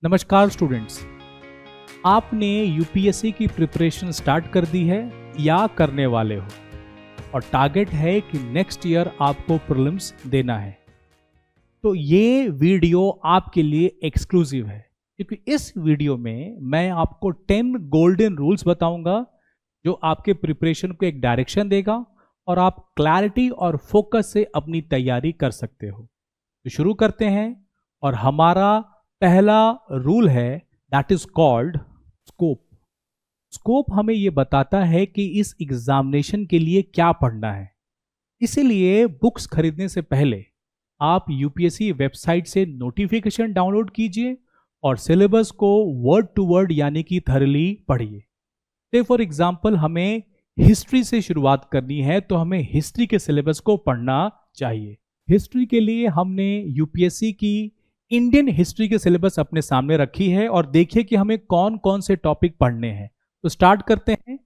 नमस्कार स्टूडेंट्स। आपने यूपीएससी की प्रिपरेशन स्टार्ट कर दी है या करने वाले हो और टारगेट है कि नेक्स्ट ईयर आपको प्रीलिम्स देना है, तो ये वीडियो आपके लिए एक्सक्लूसिव है क्योंकि इस वीडियो में मैं आपको 10 गोल्डन रूल्स बताऊंगा जो आपके प्रिपरेशन को एक डायरेक्शन देगा और आप क्लैरिटी और फोकस से अपनी तैयारी कर सकते हो। तो शुरू करते हैं और हमारा पहला रूल है that is called scope. Scope हमें यह बताता है कि इस एग्जामिनेशन के लिए क्या पढ़ना है। इसीलिए बुक्स खरीदने से पहले आप यूपीएससी वेबसाइट से नोटिफिकेशन डाउनलोड कीजिए और सिलेबस को वर्ड टू वर्ड यानी कि थरली पढ़िए। तो फॉर एग्जांपल हमें हिस्ट्री से शुरुआत करनी है तो हमें हिस्ट्री के सिलेबस को पढ़ना चाहिए। हिस्ट्री के लिए हमने यूपीएससी की इंडियन हिस्ट्री के सिलेबस अपने सामने रखी है और देखिए कि हमें कौन कौन से टॉपिक पढ़ने हैं। तो स्टार्ट करते हैं।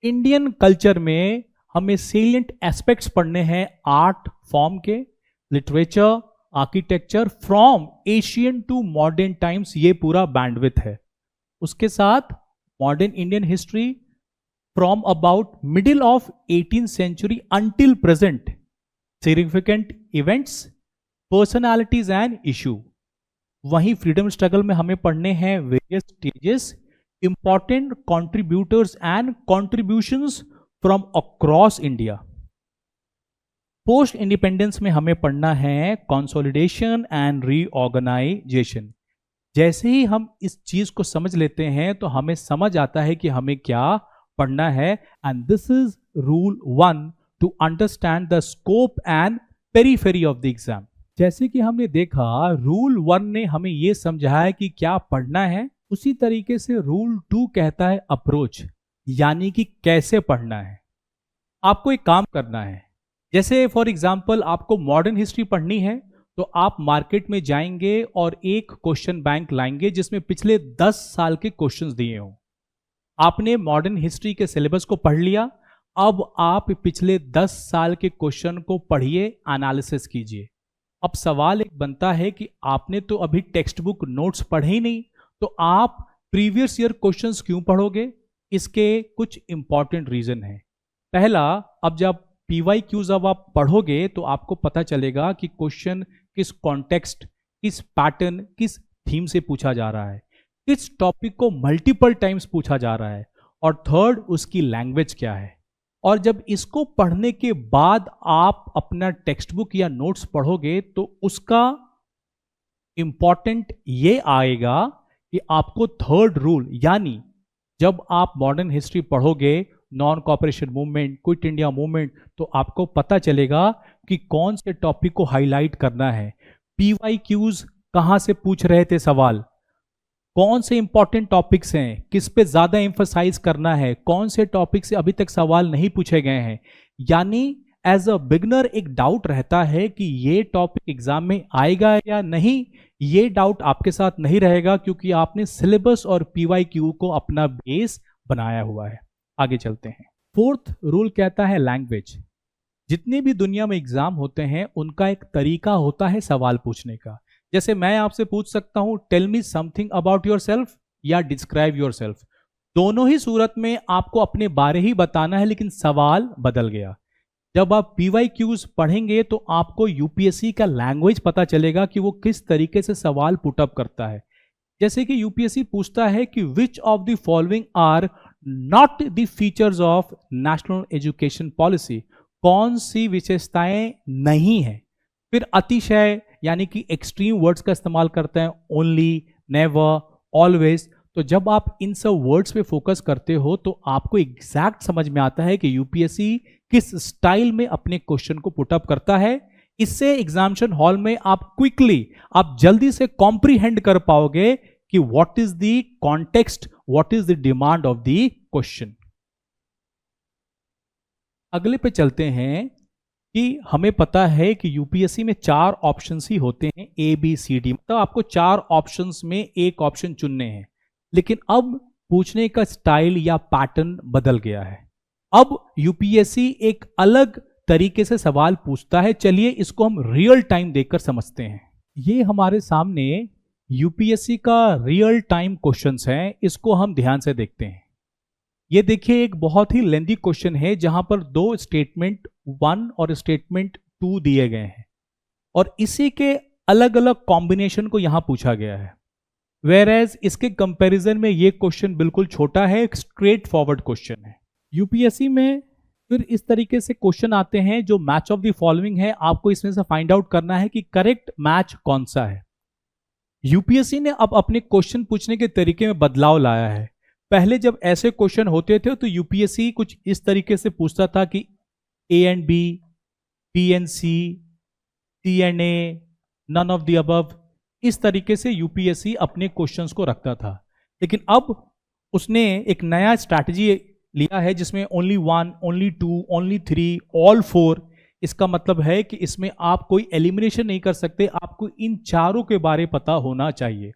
इंडियन कल्चर में हमें सेलिएंट एस्पेक्ट्स पढ़ने हैं आर्ट फॉर्म के, literature, architecture from Asian to modern times, ये पूरा बैंडविथ है। उसके साथ modern Indian history from about middle of 18th century until present, significant events, personalities and issue. वहीं फ्रीडम स्ट्रगल में हमें पढ़ने हैं various stages, important contributors and contributions from across India. Post independence में हमें पढ़ना है कंसोलिडेशन एंड रीऑर्गेनाइजेशन। जैसे ही हम इस चीज को समझ लेते हैं तो हमें समझ आता है कि हमें क्या पढ़ना है। And this is rule 1 to understand the scope and periphery of the exam. जैसे कि हमने देखा रूल 1 ने हमें यह समझाया कि क्या पढ़ना है, उसी तरीके से रूल 2 कहता है अप्रोच, यानी कि कैसे पढ़ना है। आपको एक काम करना है, जैसे फॉर एग्जांपल आपको मॉडर्न हिस्ट्री पढ़नी है तो आप मार्केट में जाएंगे और एक क्वेश्चन बैंक लाएंगे जिसमें पिछले 10 साल के क्वेश्चंस दिए हों। आपने मॉडर्न हिस्ट्री के सिलेबस को पढ़ लिया, अब आप पिछले 10 साल के क्वेश्चन को पढ़िए, एनालिसिस कीजिए। अब सवाल एक बनता है कि आपने तो अभी टेक्स्ट बुक नोट्स पढ़े ही नहीं, तो आप प्रीवियस ईयर क्वेश्चंस क्यों पढ़ोगे? इसके कुछ इंपॉर्टेंट रीजन है। पहला, अब जब पीवाईक्यूज अब आप पढ़ोगे तो आपको पता चलेगा कि क्वेश्चन किस कॉन्टेक्स्ट, किस पैटर्न, किस थीम से पूछा जा रहा है, किस टॉपिक को मल्टीपल टाइम्स पूछा जा रहा है, और थर्ड उसकी लैंग्वेज क्या है। और जब इसको पढ़ने के बाद आप अपना टेक्स्ट बुक या नोट्स पढ़ोगे तो उसका इंपॉर्टेंट ये आएगा कि आपको थर्ड रूल, यानी जब आप मॉडर्न हिस्ट्री पढ़ोगे, non cooperation movement, quit India movement, तो आपको पता चलेगा कि कौन से टॉपिक को हाईलाइट करना है, पीवाईक्यूज कहां से पूछ रहे थे सवाल, कौन से इंपॉर्टेंट टॉपिक्स हैं, किस पे ज्यादा एम्फसाइज करना है, कौन से टॉपिक से अभी तक सवाल नहीं पूछे गए हैं। यानी एज अ बिगनर एक डाउट रहता है कि ये टॉपिक एग्जाम में आएगा या नहीं, ये डाउट आपके साथ नहीं रहेगा क्योंकि आपने सिलेबस और पीवाईक्यू को अपना बेस बनाया हुआ है। आगे चलते हैं। फोर्थ रूल कहता है लैंग्वेज। जितने भी दुनिया में एग्जाम होते हैं उनका एक तरीका होता है सवाल पूछने का। जैसे मैं आपसे पूछ सकता हूं tell me something about yourself या डिस्क्राइब योरसेल्फ। दोनों ही सूरत में आपको अपने बारे ही बताना है, लेकिन सवाल बदल गया। जब आप पीवाईक्यूज पढ़ेंगे तो आपको यूपीएससी का लैंग्वेज पता चलेगा कि वो किस तरीके से सवाल पुटअप करता है। जैसे कि यूपीएससी पूछता है कि which of the following are not the features of national education policy, कौन सी विशेषताएं नहीं है। फिर अतिशय यानी कि एक्सट्रीम वर्ड्स का इस्तेमाल करते हैं, ओनली, नेवर, ऑलवेज। तो जब आप इन सब वर्ड्स पे फोकस करते हो तो आपको एग्जैक्ट समझ में आता है कि यूपीएससी किस स्टाइल में अपने क्वेश्चन को पुटअप करता है। इससे एग्जामिनेशन हॉल में आप क्विकली, आप जल्दी से कॉम्प्रीहेंड कर पाओगे कि what is the context, what is the demand of the question. अगले पे चलते हैं कि हमें पता है कि यूपीएससी में 4 ऑप्शंस ही होते हैं, ए बी सी डी, मतलब आपको 4 ऑप्शंस में एक ऑप्शन चुनने हैं। लेकिन अब पूछने का स्टाइल या पैटर्न बदल गया है। अब यूपीएससी एक अलग तरीके से सवाल पूछता है। चलिए इसको हम रियल टाइम देखकर समझते हैं। ये हमारे सामने यूपीएससी का रियल टाइम क्वेश्चंस हैं, इसको हम ध्यान से देखते हैं। ये देखिए एक बहुत ही लेंथी क्वेश्चन है जहां पर दो स्टेटमेंट 1 और स्टेटमेंट 2 दिए गए हैं और इसी के अलग अलग कॉम्बिनेशन को यहां पूछा गया है। वेयर एज इसके कंपैरिजन में ये क्वेश्चन बिल्कुल छोटा है, एक स्ट्रेट फॉरवर्ड क्वेश्चन है। यूपीएससी में फिर इस तरीके से क्वेश्चन आते हैं जो मैच ऑफ द फॉलोइंग है, आपको इसमें से फाइंड आउट करना है कि करेक्ट मैच कौन सा है। यूपीएससी ने अब अपने क्वेश्चन पूछने के तरीके में बदलाव लाया है। पहले जब ऐसे क्वेश्चन होते थे तो यूपीएससी कुछ इस तरीके से पूछता था कि A and B, B and C, C and A, none of the above, इस तरीके से यूपीएससी अपने क्वेश्चंस को रखता था। लेकिन अब उसने एक नया स्ट्रैटेजी लिया है जिसमें ओनली 1, ओनली 2, ओनली 3, ऑल 4। इसका मतलब है कि इसमें आप कोई एलिमिनेशन नहीं कर सकते, आपको इन चारों के बारे पता होना चाहिए।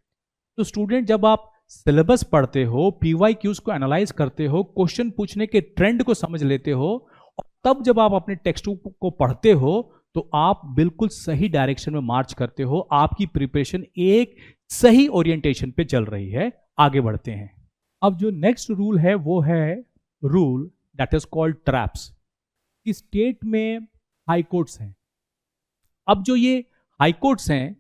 तो स्टूडेंट जब आप सिलेबस पढ़ते हो, पीवाईक्यूज को एनालाइज करते हो, क्वेश्चन पूछने के ट्रेंड को समझ लेते हो और तब जब आप अपने टेक्स्ट बुक को पढ़ते हो तो आप बिल्कुल सही डायरेक्शन में मार्च करते हो, आपकी प्रिपरेशन एक सही ओरिएंटेशन पे चल रही है। आगे बढ़ते हैं। अब जो नेक्स्ट रूल है वो है rule that is called traps. इस स्टेट में हाई कोर्ट्स हैं। अब जो ये हाई कोर्ट्स हैं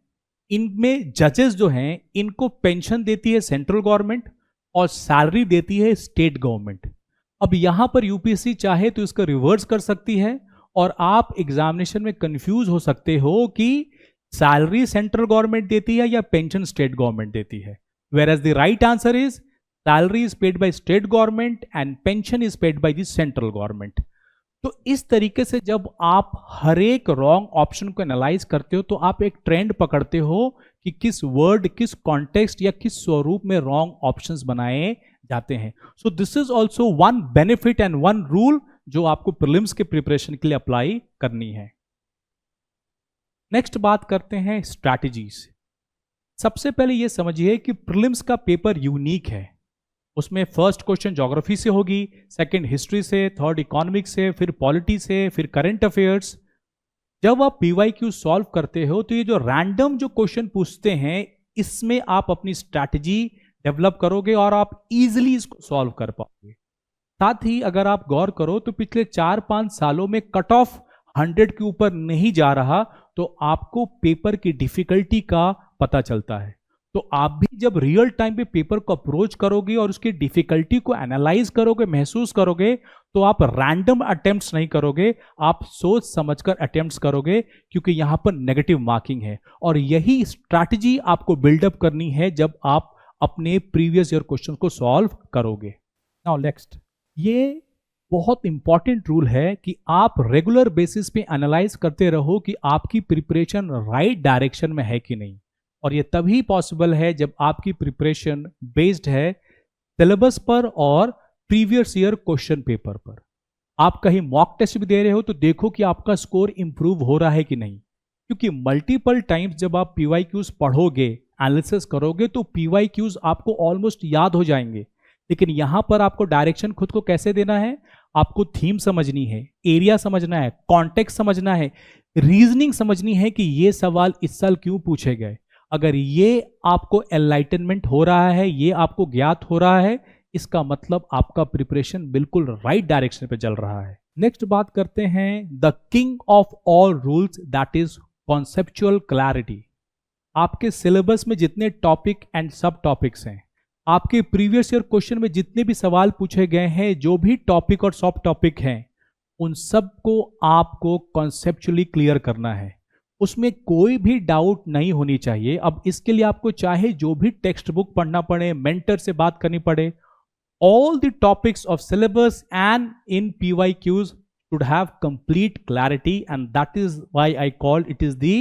इनमें जजेस जो हैं इनको पेंशन देती है सेंट्रल गवर्नमेंट और सैलरी देती है स्टेट गवर्नमेंट। अब यहां पर यूपीएससी चाहे तो इसका रिवर्स कर सकती है और आप एग्जामिनेशन में कंफ्यूज हो सकते हो कि सैलरी सेंट्रल गवर्नमेंट देती है या पेंशन स्टेट गवर्नमेंट देती है। Whereas the right answer is salary is paid by state government and pension is paid by the central government. तो इस तरीके से जब आप हर एक रॉन्ग ऑप्शन को एनालाइज करते हो तो आप एक ट्रेंड पकड़ते हो कि किस वर्ड, किस कॉन्टेक्स्ट या किस स्वरूप में रॉन्ग ऑप्शंस बनाए जाते हैं। So this is also one benefit and one rule जो आपको प्रीलिम्स के प्रिपरेशन के लिए अप्लाई करनी है। नेक्स्ट बात करते हैं स्ट्रैटेजीज। सबसे पहले यह समझिए कि प्रीलिम्स का पेपर यूनिक है। उसमें फर्स्ट क्वेश्चन ज्योग्राफी से होगी, सेकंड हिस्ट्री से, थर्ड इकोनॉमिक्स से, फिर पॉलिटी से, फिर करंट अफेयर्स। जब आप पीवाईक्यू सॉल्व करते हो तो ये जो रैंडम जो क्वेश्चन पूछते हैं इसमें आप अपनी स्ट्रैटेजी डेवलप करोगे और आप इजीली इसको सॉल्व कर पाओगे। साथ ही अगर आप गौर करो तो पिछले 4-5 सालों में कट ऑफ 100 के ऊपर नहीं जा रहा तो आपको पेपर की डिफिकल्टी का पता चलता है। तो आप भी जब रियल टाइम पे पेपर को अप्रोच करोगे और उसकी डिफिकल्टी को एनालाइज करोगे, महसूस करोगे, तो आप रैंडम अटेम्प्ट्स नहीं करोगे, आप सोच समझकर अटेम्प्ट्स करोगे क्योंकि यहां पर नेगेटिव मार्किंग है। और यही स्ट्रैटेजी आपको बिल्डअप करनी है जब आप अपने प्रीवियस ईयर क्वेश्चन को सॉल्व करोगे। नाउ नेक्स्ट, ये बहुत इंपॉर्टेंट रूल है कि आप रेगुलर बेसिस पे एनालाइज करते रहो कि आपकी प्रिपरेशन राइट डायरेक्शन में है कि नहीं। और ये तभी पॉसिबल है जब आपकी प्रिपरेशन बेस्ड है सिलेबस पर और प्रीवियस ईयर क्वेश्चन पेपर पर। आप कहीं मॉक टेस्ट भी दे रहे हो तो देखो कि आपका स्कोर इंप्रूव हो रहा है कि नहीं, क्योंकि मल्टीपल टाइम्स जब आप पीवाईक्यूज पढ़ोगे, एनालिसिस करोगे तो पीवाईक्यूज आपको ऑलमोस्ट याद हो जाएंगे। लेकिन यहां पर आपको डायरेक्शन खुद को कैसे देना है, आपको थीम समझनी है, एरिया समझना है, कॉन्टेक्स्ट समझना है, रीजनिंग समझनी है कि ये सवाल इस साल क्यों पूछे गए। अगर ये आपको एनलाइटनमेंट हो रहा है, ये आपको ज्ञात हो रहा है, इसका मतलब आपका प्रिपरेशन बिल्कुल राइट डायरेक्शन पे चल रहा है। नेक्स्ट बात करते हैं the king of all rules that is conceptual clarity. आपके सिलेबस में जितने टॉपिक एंड सब टॉपिक्स हैं, आपके प्रीवियस ईयर क्वेश्चन में जितने भी सवाल पूछे गए हैं, जो भी टॉपिक और सब टॉपिक हैं, उन सब को आपको कॉन्सेप्चुअली क्लियर करना है। उसमें कोई भी डाउट नहीं होनी चाहिए। अब इसके लिए आपको चाहे जो भी टेक्स्ट बुक पढ़ना पड़े, मेंटर से बात करनी पड़े, all the topics of syllabus and in PYQs should have complete clarity, and that is why I called it is the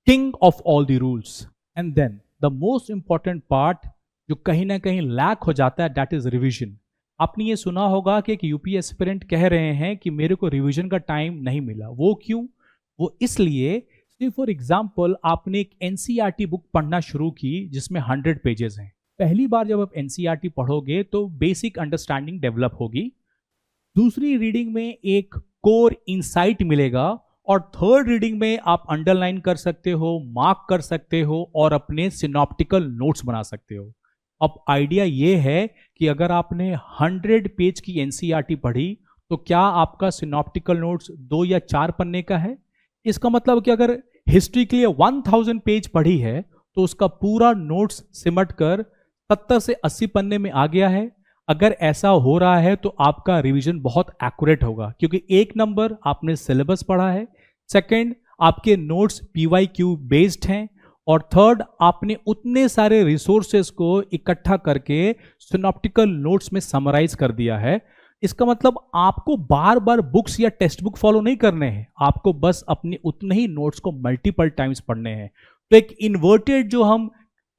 king of all the rules. And then the most important part जो कहीं ना कहीं lack हो जाता है, that is revision. आपने ये सुना होगा कि एक यूपी एस्पिरेंट कह रहे हैं कि मेरे को रिवीजन का टाइम नहीं मिला। वो क्यों? वो इसलिए, फॉर एग्जाम्पल आपने एक एनसीईआरटी बुक पढ़ना शुरू की जिसमें 100 पेजेस हैं। पहली बार जब आप एनसीईआरटी पढ़ोगे तो बेसिक अंडरस्टैंडिंग डेवलप होगी, दूसरी रीडिंग में एक कोर इंसाइट मिलेगा और थर्ड रीडिंग में आप अंडरलाइन कर सकते हो, मार्क कर सकते हो और अपने सिनॉप्टिकल नोट्स बना सकते हो। अब आइडिया ये है कि अगर आपने 100 पेज की एनसीईआरटी पढ़ी तो क्या आपका सिनॉप्टिकल नोट्स 2 या 4 पन्ने का है? इसका मतलब कि अगर हिस्ट्री के लिए 1000 पेज पढ़ी है तो उसका पूरा नोट्स सिमट कर 70 से 80 पन्ने में आ गया है। अगर ऐसा हो रहा है तो आपका रिवीजन बहुत एक्यूरेट होगा, क्योंकि एक नंबर आपने सिलेबस पढ़ा है, सेकंड आपके नोट्स पीवाईक्यू बेस्ड हैं, और थर्ड आपने उतने सारे रिसोर्सेज को इकट्ठा करके सिनॉप्टिकल नोट्स में समराइज कर दिया है। इसका मतलब आपको बार बार बुक्स या टेक्स्ट बुक फॉलो नहीं करने हैं, आपको बस अपने उतने ही नोट्स को मल्टीपल टाइम्स पढ़ने हैं। तो एक इन्वर्टेड जो हम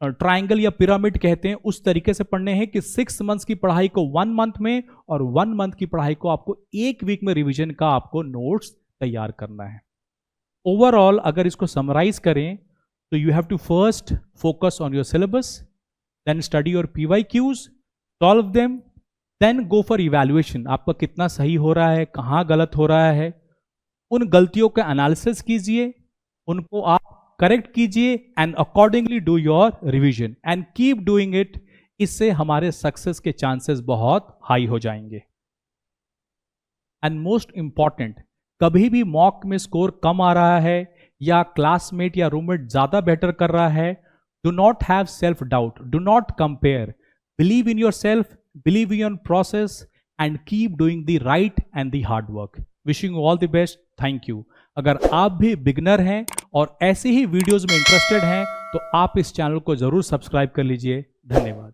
ट्रायंगल या पिरामिड कहते हैं उस तरीके से पढ़ने हैं कि 6 मंथ्स की पढ़ाई को 1 मंथ में और 1 मंथ की पढ़ाई को आपको 1 वीक में रिवीजन का आपको नोट्स तैयार करना है। ओवरऑल अगर इसको समराइज करें तो you have to first focus on your syllabus, then study your PYQs, solve them, then go for evaluation. आपका कितना सही हो रहा है, कहाँ गलत हो रहा है, उन गलतियों का एनालिसिस कीजिए, उनको आप करेक्ट कीजिए and accordingly do your revision and keep doing it. इससे हमारे सक्सेस के चांसेस बहुत हाई हो जाएंगे। एंड मोस्ट इंपॉर्टेंट, कभी भी मॉक में स्कोर कम आ रहा है या क्लासमेट या रूममेट ज्यादा बेटर कर रहा है, do not have self doubt, do not compare, believe in your self, believe in your process and keep doing the right and the hard work. Wishing you all the best, thank you. अगर आप भी beginner हैं और ऐसे ही videos में interested हैं तो आप इस चैनल को जरूर सब्सक्राइब कर लीजिए। धन्यवाद।